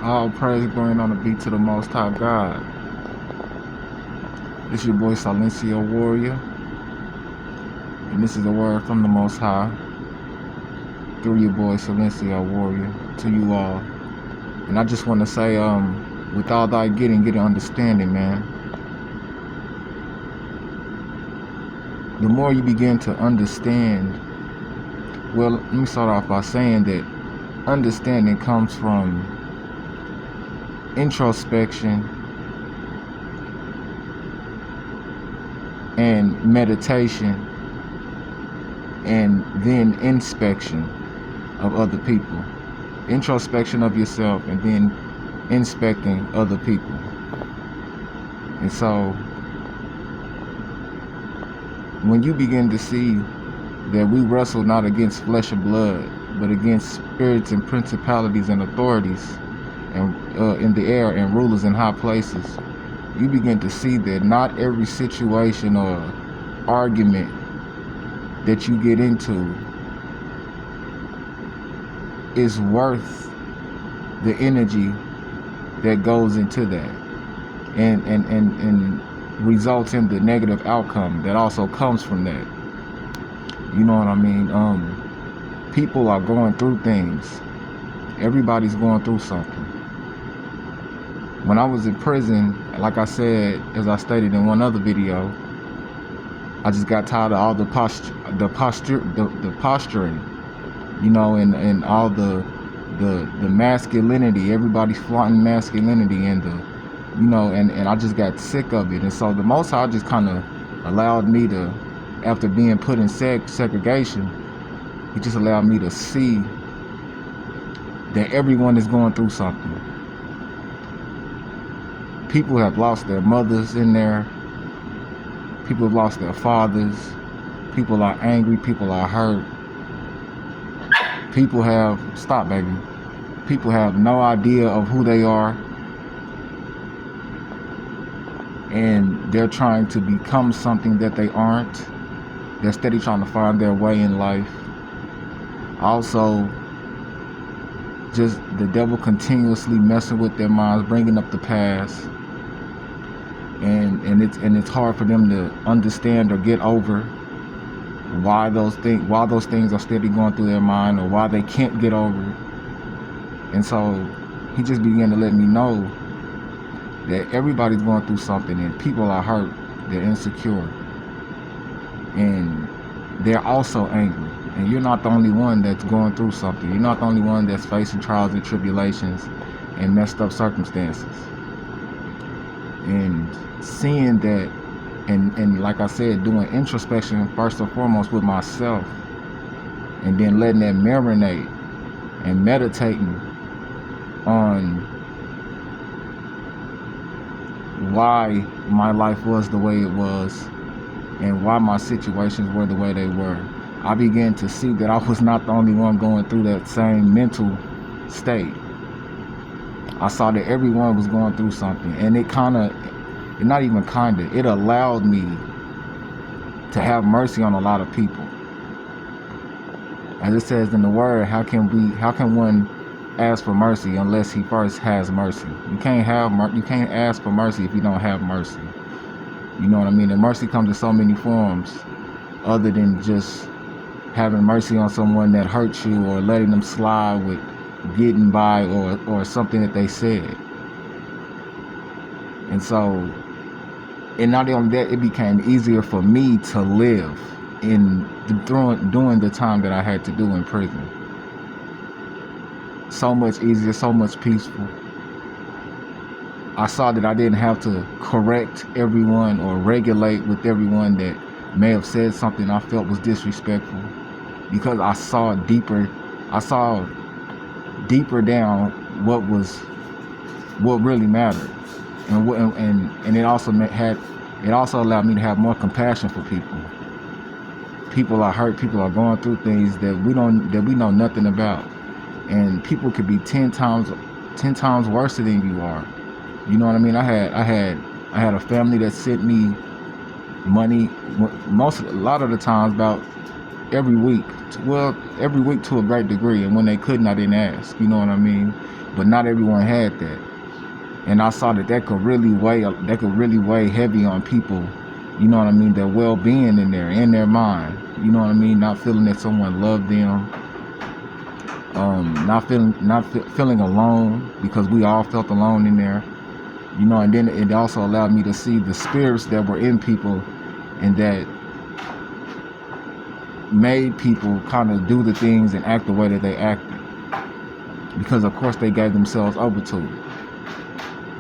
All praise going on the beat to the Most High God. This your boy Silencio Warrior, and this is a word from the Most High through your boy Silencio Warrior to you all. And I just want to say, with all thy getting, get an understanding, man. The more you begin to understand, well, let me start off by saying that understanding comes from introspection and meditation, and then inspection of other people. Introspection of yourself and then inspecting other people. And so when you begin to see that we wrestle not against flesh and blood, but against spirits and principalities and authorities and in the air and rulers in high places, you begin to see that not every situation or argument that you get into is worth the energy that goes into that and results in the negative outcome that also comes from that. You know what I mean? People are going through things. Everybody's going through something. When I was in prison, like I said, as I stated in one other video, I just got tired of all the posturing, you know, and all the masculinity. Everybody's flaunting masculinity and and I just got sick of it. And so the Most High just kind of allowed me to, after being put in segregation, He just allowed me to see that everyone is going through something. People have lost their mothers in there. People have lost their fathers. People are angry. People are hurt. People have, stop baby. People have no idea of who they are. And they're trying to become something that they aren't. They're steady trying to find their way in life. Also, just the devil continuously messing with their minds, bringing up the past. And it's hard for them to understand or get over why those things are steady going through their mind, or why they can't get over it. And so he just began to let me know that everybody's going through something, and people are hurt, they're insecure, and they're also angry. And you're not the only one that's going through something. You're not the only one that's facing trials and tribulations and messed up circumstances. And seeing that, and like I said, doing introspection first and foremost with myself, and then letting that marinate and meditating on why my life was the way it was and why my situations were the way they were, I began to see that I was not the only one going through that same mental state. I saw that everyone was going through something, and it allowed me to have mercy on a lot of people. As it says in the word, how can one ask for mercy unless he first has mercy? You can't ask for mercy if you don't have mercy. You know what I mean? And mercy comes in so many forms, other than just having mercy on someone that hurt you, or letting them slide with getting by, or something that they said. And so, and not only that, it became easier for me to live during the time that I had to do in prison. So much easier, so much peaceful. I saw that I didn't have to correct everyone or regulate with everyone that may have said something I felt was disrespectful, because I saw deeper down what really mattered. And it also allowed me to have more compassion for people. People are hurt. People are going through things that we know nothing about, and people could be 10 times worse than you are. You know what I mean? I had a family that sent me money a lot of the times, about every week to a great degree, and when they couldn't, I didn't ask. You know what I mean? but not everyone had that. And I saw that could really weigh heavy on people, you know what I mean, their well-being in their mind, you know what I mean, not feeling that someone loved them, not feeling alone, because we all felt alone in there, you know. And then it also allowed me to see the spirits that were in people and that made people kind of do the things and act the way that they acted, because of course they gave themselves over to it.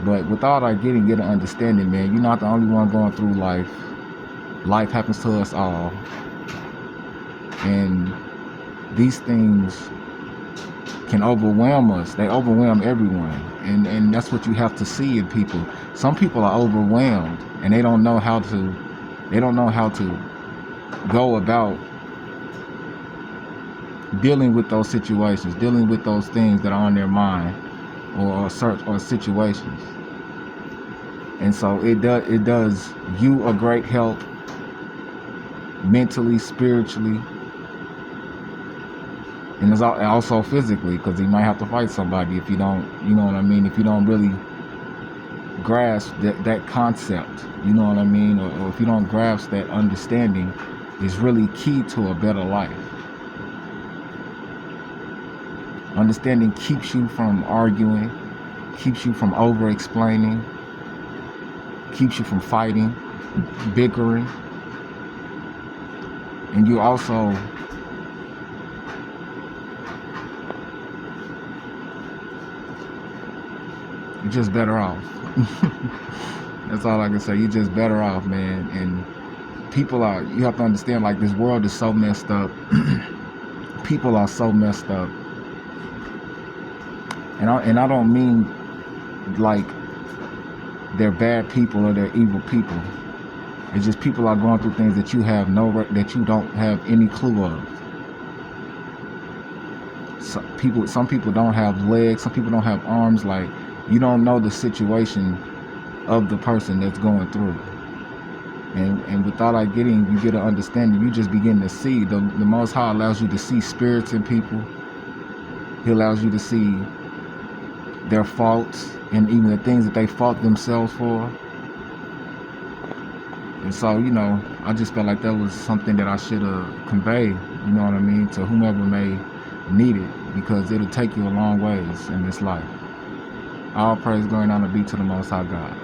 But with all that get an understanding, man, you're not the only one going through life. Life happens to us all, and these things can overwhelm us. They overwhelm everyone, and that's what you have to see in people. Some people are overwhelmed and they don't know how to go about dealing with those situations, dealing with those things that are on their mind, or situations. And so it does you a great help mentally, spiritually, and it's also physically, because you might have to fight somebody if you don't, you know what I mean, if you don't really grasp that concept, you know what I mean, or if you don't grasp that understanding, is really key to a better life. Understanding keeps you from arguing, keeps you from over-explaining, keeps you from fighting, bickering, and you also you're just better off. That's all I can say. You're just better off, man. And you have to understand, like, this world is so messed up. People are so messed up. And I don't mean like they're bad people or they're evil people. It's just people are going through things that you don't have any clue of. Some people don't have legs, some people don't have arms. Like, you don't know the situation of the person that's going through. And without you get an understanding, you just begin to see. The Most High allows you to see spirits in people. He allows you to see their faults and even the things that they fault themselves for. And so, you know, I just felt like that was something that I should convey, you know what I mean, to whomever may need it, because it'll take you a long ways in this life. All praise, glory, and honor be to the Most High God.